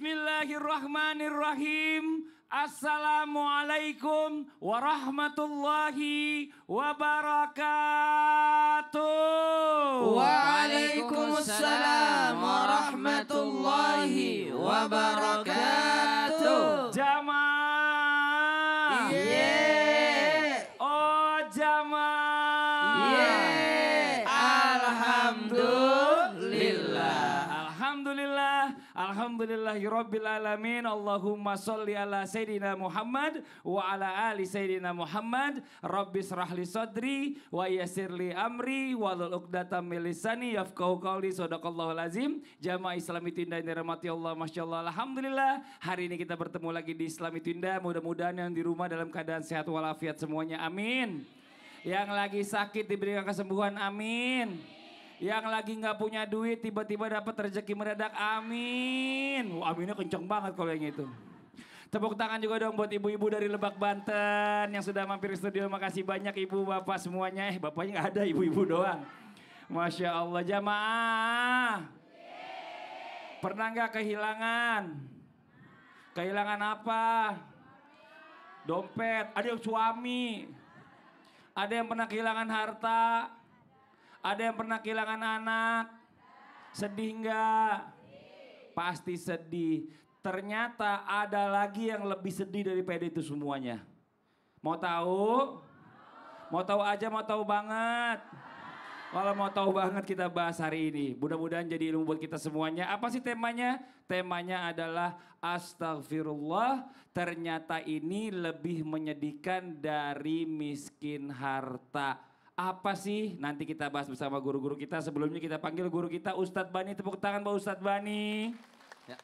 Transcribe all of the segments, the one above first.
Bismillahirrahmanirrahim. Assalamualaikum warahmatullahi wabarakatuh. Waalaikumsalam warahmatullahi wabarakatuh. Jamaah. Yeah. Oh jamaah. Yeah. Alhamdulillah. Alhamdulillah. Alhamdulillahirabbil alamin. Allahumma sholli ala sayidina Muhammad wa ala ali sayidina Muhammad. Rabbis rahli sadri wa yassirli amri wahlul 'uqdatam min lisani yafqahu qawli. Shadaqallahul azim. Jamaah Islam itu indah yang dirahmati Allah, masyaallah. Alhamdulillah, hari ini kita bertemu lagi di Islam itu indah. Mudah-mudahan yang di rumah dalam keadaan sehat walafiat semuanya. Amin. Yang lagi sakit diberikan kesembuhan. Amin. Yang lagi nggak punya duit tiba-tiba dapat rezeki mendadak, amin. Wah, aminnya kenceng banget kalau yang itu. Tepuk tangan juga dong buat ibu-ibu dari Lebak, Banten yang sudah mampir ke studio. Makasih banyak ibu bapak semuanya. Bapaknya nggak ada, ibu-ibu doang. Masya Allah. Jamaah. Pernah nggak kehilangan? Kehilangan apa? Dompet. Ada yang suami. Ada yang pernah kehilangan harta. Ada yang pernah kehilangan anak? Sedih enggak? Pasti sedih. Ternyata ada lagi yang lebih sedih daripada itu semuanya. Mau tahu? Mau tahu aja, mau tahu banget? Kalau mau tahu banget kita bahas hari ini. Mudah-mudahan jadi ilmu buat kita semuanya. Apa sih temanya? Temanya adalah astagfirullah. Ternyata ini lebih menyedihkan dari miskin harta. Apa sih? Nanti kita bahas bersama guru-guru kita. Sebelumnya kita panggil guru kita Ustadz Bani. Tepuk tangan Pak Ustadz Bani. Ya.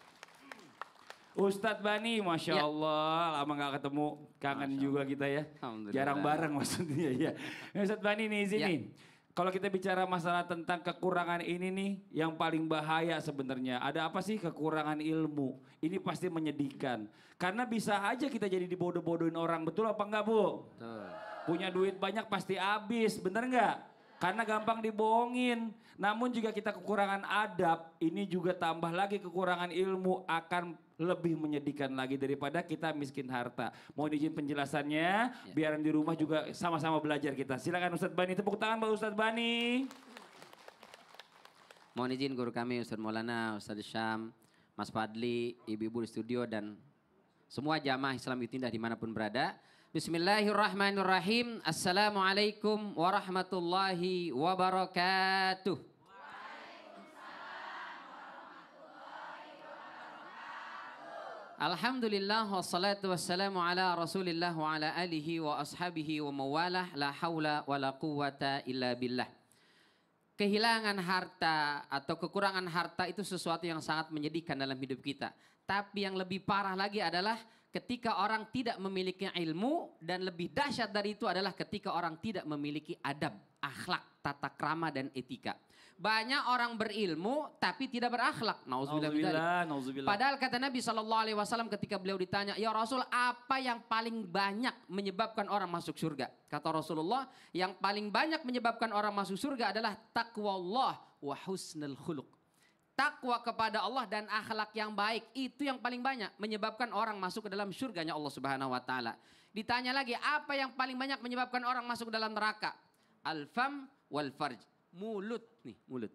Ustadz Bani, Masya Allah. Lama gak ketemu. Kangen juga kita ya. Jarang bareng maksudnya ya. Ustadz Bani nih izin nih. Kalau kita bicara masalah tentang kekurangan ini nih. Yang paling bahaya sebenarnya. Ada apa sih kekurangan ilmu? Ini pasti menyedihkan. Karena bisa aja kita jadi dibodoh-bodohin orang. Betul apa enggak Bu? Betul. Punya duit banyak pasti habis, bener nggak? Karena gampang dibohongin. Namun jika kita kekurangan adab, ini juga tambah lagi kekurangan ilmu akan lebih menyedihkan lagi daripada kita miskin harta. Mohon izin penjelasannya, biar di rumah juga sama-sama belajar kita. Silakan Ustadz Bani, tepuk tangan Pak Ustadz Bani. Mohon izin guru kami Ustadz Maulana, Ustadz Syam, Mas Fadli, ibu-ibu di studio dan semua jamaah Islam itu indah dimanapun berada. Bismillahirrahmanirrahim. Assalamualaikum warahmatullahi wabarakatuh. Alhamdulillah wassalatu wassalamu ala rasulillah wa ala alihi wa ashabihi wa mawalah. La hawla wa la quwata illa billah. Kehilangan harta atau kekurangan harta itu sesuatu yang sangat menyedihkan dalam hidup kita. Tapi yang lebih parah lagi adalah ketika orang tidak memiliki ilmu, dan lebih dahsyat dari itu adalah ketika orang tidak memiliki adab, akhlak, tata krama dan etika. Banyak orang berilmu tapi tidak berakhlak. Nauzubillah. Padahal kata Nabi SAW ketika beliau ditanya, ya Rasul, apa yang paling banyak menyebabkan orang masuk surga? Kata Rasulullah, yang paling banyak menyebabkan orang masuk surga adalah taqwallah wa husnul khuluq. Takwa kepada Allah dan akhlak yang baik, itu yang paling banyak menyebabkan orang masuk ke dalam surganya Allah Subhanahu wa taala. Ditanya lagi, apa yang paling banyak menyebabkan orang masuk ke dalam neraka? Al-fam wal farj. Mulut nih, mulut.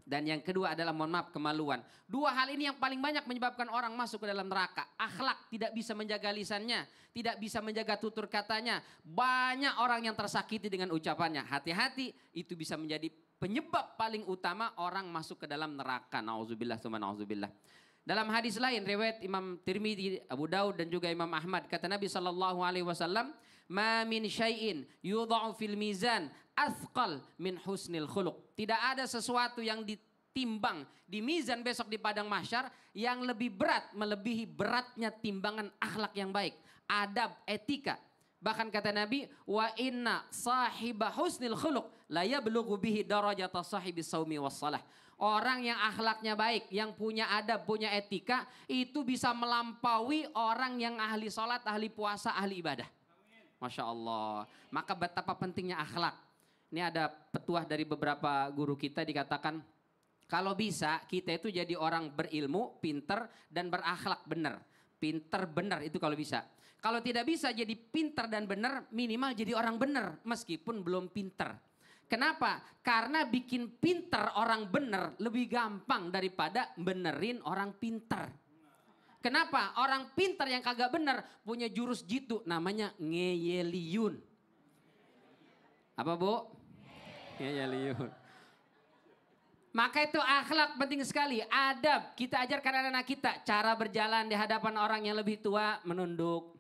Dan yang kedua adalah, mohon maaf, kemaluan. Dua hal ini yang paling banyak menyebabkan orang masuk ke dalam neraka. Akhlak, tidak bisa menjaga lisannya, tidak bisa menjaga tutur katanya. Banyak orang yang tersakiti dengan ucapannya. Hati-hati, itu bisa menjadi penyebab paling utama orang masuk ke dalam neraka. Nauzubillah summa nauzubillah. Dalam hadis lain riwayat Imam Tirmidzi, Abu Daud dan juga Imam Ahmad, kata Nabi SAW, "Ma min syai'in yudha'u fil mizan athqal min husnil khuluq." Tidak ada sesuatu yang ditimbang di mizan besok di padang mahsyar yang lebih berat, melebihi beratnya timbangan akhlak yang baik, adab, etika. Bahkan kata Nabi, wa inna sahiba husnil khuluq la yablughu bihi darajata sahibis saumi wassalah. Orang yang akhlaknya baik, yang punya adab, punya etika, itu bisa melampaui orang yang ahli sholat, ahli puasa, ahli ibadah. Masya Allah. Maka betapa pentingnya akhlak. Ini ada petuah dari beberapa guru kita dikatakan, Kalau bisa kita itu jadi orang berilmu, pinter dan berakhlak benar. Pinter benar itu kalau bisa. Kalau tidak bisa jadi pinter dan benar, minimal jadi orang benar meskipun belum pinter. Kenapa? Karena bikin pinter orang benar lebih gampang daripada benerin orang pinter. Kenapa? Orang pinter yang kagak benar punya jurus jitu namanya ngeyeliun. Apa Bu? Ngeyeliun. Maka itu akhlak penting sekali. Adab kita ajarkan anak-anak kita. Cara berjalan di hadapan orang yang lebih tua menunduk.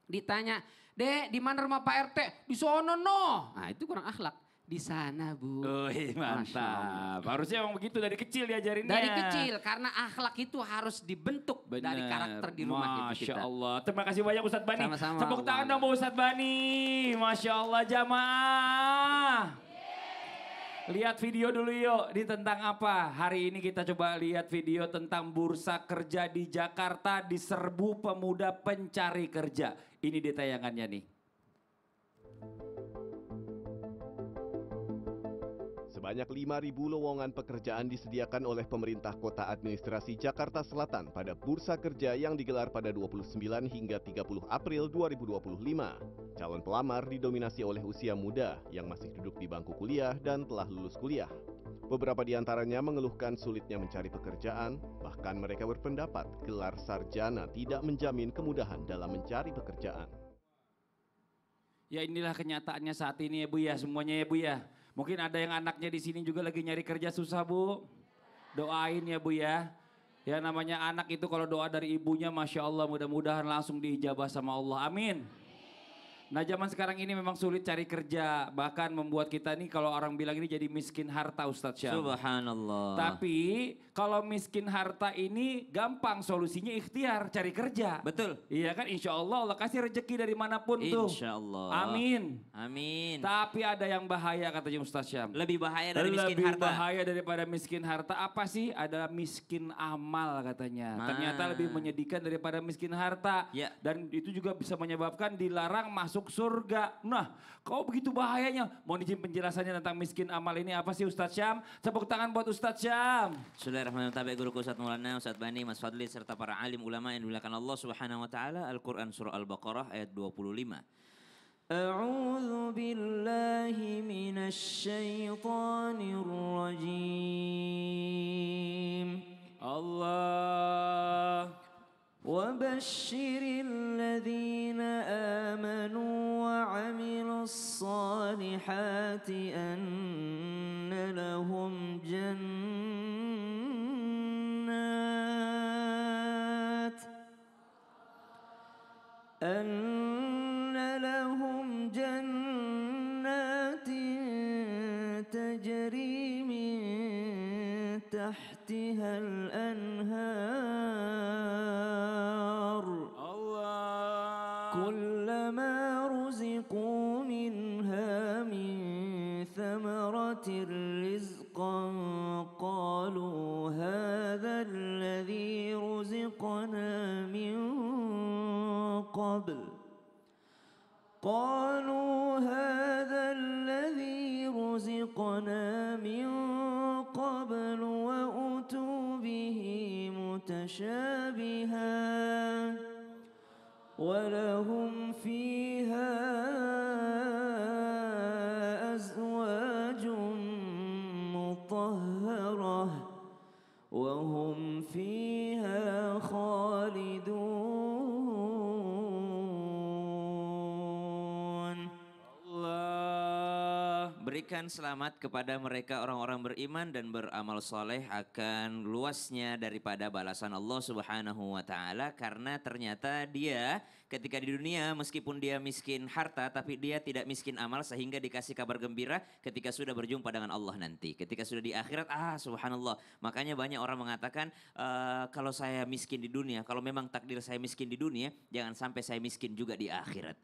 Ditanya, Dek di mana rumah Pak RT? Di sono no. Nah itu kurang akhlak. Di sana Bu. Mantap. Harusnya emang begitu dari kecil diajarinnya. Dari kecil karena akhlak itu harus dibentuk dari karakter di rumah itu Masya kita. Allah. Terima kasih banyak Ustadz Bani. Sama-sama. Tepuk tangan dong Ustadz Bani. Masya Allah jamaah. Lihat video dulu yuk, ini tentang apa? Hari ini kita coba lihat video tentang bursa kerja di Jakarta diserbu pemuda pencari kerja. Ini dia tayangannya nih. Sebanyak 5.000 lowongan pekerjaan disediakan oleh pemerintah Kota Administrasi Jakarta Selatan pada Bursa Kerja yang digelar pada 29 hingga 30 April 2025. Calon pelamar didominasi oleh usia muda yang masih duduk di bangku kuliah dan telah lulus kuliah. Beberapa di antaranya mengeluhkan sulitnya mencari pekerjaan, bahkan mereka berpendapat gelar sarjana tidak menjamin kemudahan dalam mencari pekerjaan. Ya inilah kenyataannya saat ini ya Bu ya, semuanya ya Bu ya. Mungkin ada yang anaknya di sini juga lagi nyari kerja susah Bu. Doain ya Bu ya. Ya namanya anak itu kalau doa dari ibunya Masya Allah mudah-mudahan langsung diijabah sama Allah. Amin. Nah zaman sekarang ini memang sulit cari kerja. Bahkan membuat kita nih kalau orang bilang ini jadi miskin harta Ustadz Syam. Subhanallah. Tapi kalau miskin harta ini gampang solusinya ikhtiar cari kerja. Betul. Iya kan insya Allah Allah kasih rezeki dari manapun tuh. Insya Allah. Amin. Amin. Tapi ada yang bahaya katanya Ustadz Syam. Lebih bahaya dari miskin Lebih harta. bahaya daripada miskin harta apa sih? Adalah miskin amal katanya. Ternyata lebih menyedihkan daripada miskin harta. Ya. Dan itu juga bisa menyebabkan dilarang masuk surga. Nah, kau begitu bahayanya. Mau izin penjelasannya tentang miskin amal ini apa sih Ustadz Syam? Tepuk tangan buat Ustadz Syam. Bismillahirrahmanirrahim. Guruku Ustadz Maulana, Ustadz Bani, Mas Fadli serta para alim ulama yang dimuliakan Allah Subhanahu wa taala. Al-Qur'an surah Al-Baqarah ayat 25. A'udzu billahi minasy syaithanir rajim. Allah وبشر الذين آمنوا وعملوا الصالحات أن لهم جنات تجري من تحتها الأنهار كلما رزقوا منها من ثمرة رزقا قالوا هذا الذي رزقنا من قبل وأتوا به متشابها ولهم فيها أزواج مطهرة وهم فيها خالدون. Berikan selamat kepada mereka orang-orang beriman dan beramal soleh akan luasnya daripada balasan Allah Subhanahu wa taala, karena ternyata dia ketika di dunia meskipun dia miskin harta tapi dia tidak miskin amal, sehingga dikasih kabar gembira ketika sudah berjumpa dengan Allah nanti. Ketika sudah di akhirat, subhanallah. Makanya banyak orang mengatakan kalau saya miskin di dunia, kalau memang takdir saya miskin di dunia, jangan sampai saya miskin juga di akhirat.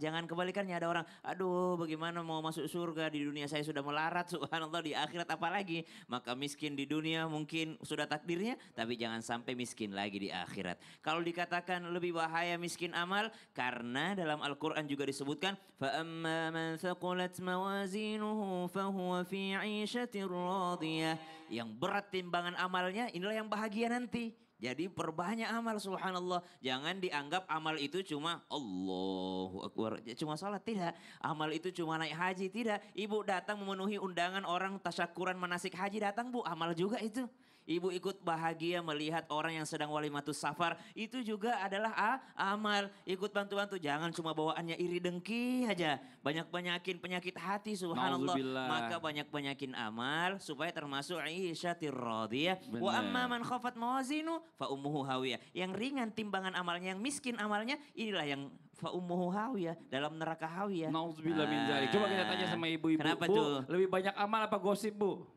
Jangan kebalikannya, ada orang, aduh bagaimana mau masuk surga di dunia saya sudah melarat, subhanallah di akhirat apalagi. Maka miskin di dunia mungkin sudah takdirnya, tapi jangan sampai miskin lagi di akhirat. Kalau dikatakan lebih bahaya miskin amal, karena dalam Al-Quran juga disebutkan, فَأَمَّا مَنْ ثَقُلَتْ مَوَازِينُهُ فَهُوَ فِي عِيشَةٍ رَاضِيَةٍ. Yang berat timbangan amalnya, inilah yang bahagia nanti. Jadi perbanyak amal, subhanallah. Jangan dianggap amal itu cuma Allahu Akbar, cuma salat, tidak. Amal itu cuma naik haji, tidak. Ibu datang memenuhi undangan orang tasyakuran manasik haji, datang Bu, amal juga itu. Ibu ikut bahagia melihat orang yang sedang walimatus safar, itu juga adalah amal. Ikut bantu-bantu, jangan cuma bawaannya iri dengki aja. Banyak-banyakin penyakit hati, subhanallah. Nauzubillah. Maka banyak-banyakin amal supaya termasuk isyatir radiyah. Wa amma man khafat mawazinu fa ummuhu hawiyah. Yang ringan timbangan amalnya, yang miskin amalnya, inilah yang fa ummuhu hawiyah, dalam neraka hawiyah. Nauzubillah min dzalik. Coba kita tanya sama ibu-ibu. Kenapa Bu, tuh? lebih banyak amal apa gosip, Bu?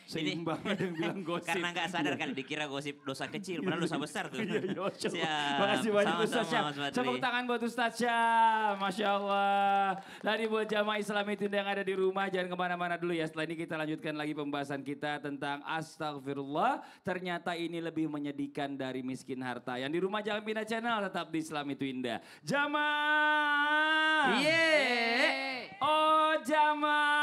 Seimbang ada yang bilang gosip. Karena nggak sadar kali, dikira gosip dosa kecil, padahal dosa besar tuh. Siap. Makasih banyak Sama-sama, Ustaz Syam. Mas Badri. Tepuk tangan buat Ustaz Syam. Masya Allah. Tadi buat jamaah Islam itu yang ada di rumah, jangan kemana-mana dulu ya. Setelah ini kita lanjutkan lagi pembahasan kita tentang astagfirullah. Ternyata ini lebih menyedihkan dari miskin harta. Yang di rumah jangan pindah channel, tetap di Islam itu indah. Jamaah. Yeay. Oh jamaah.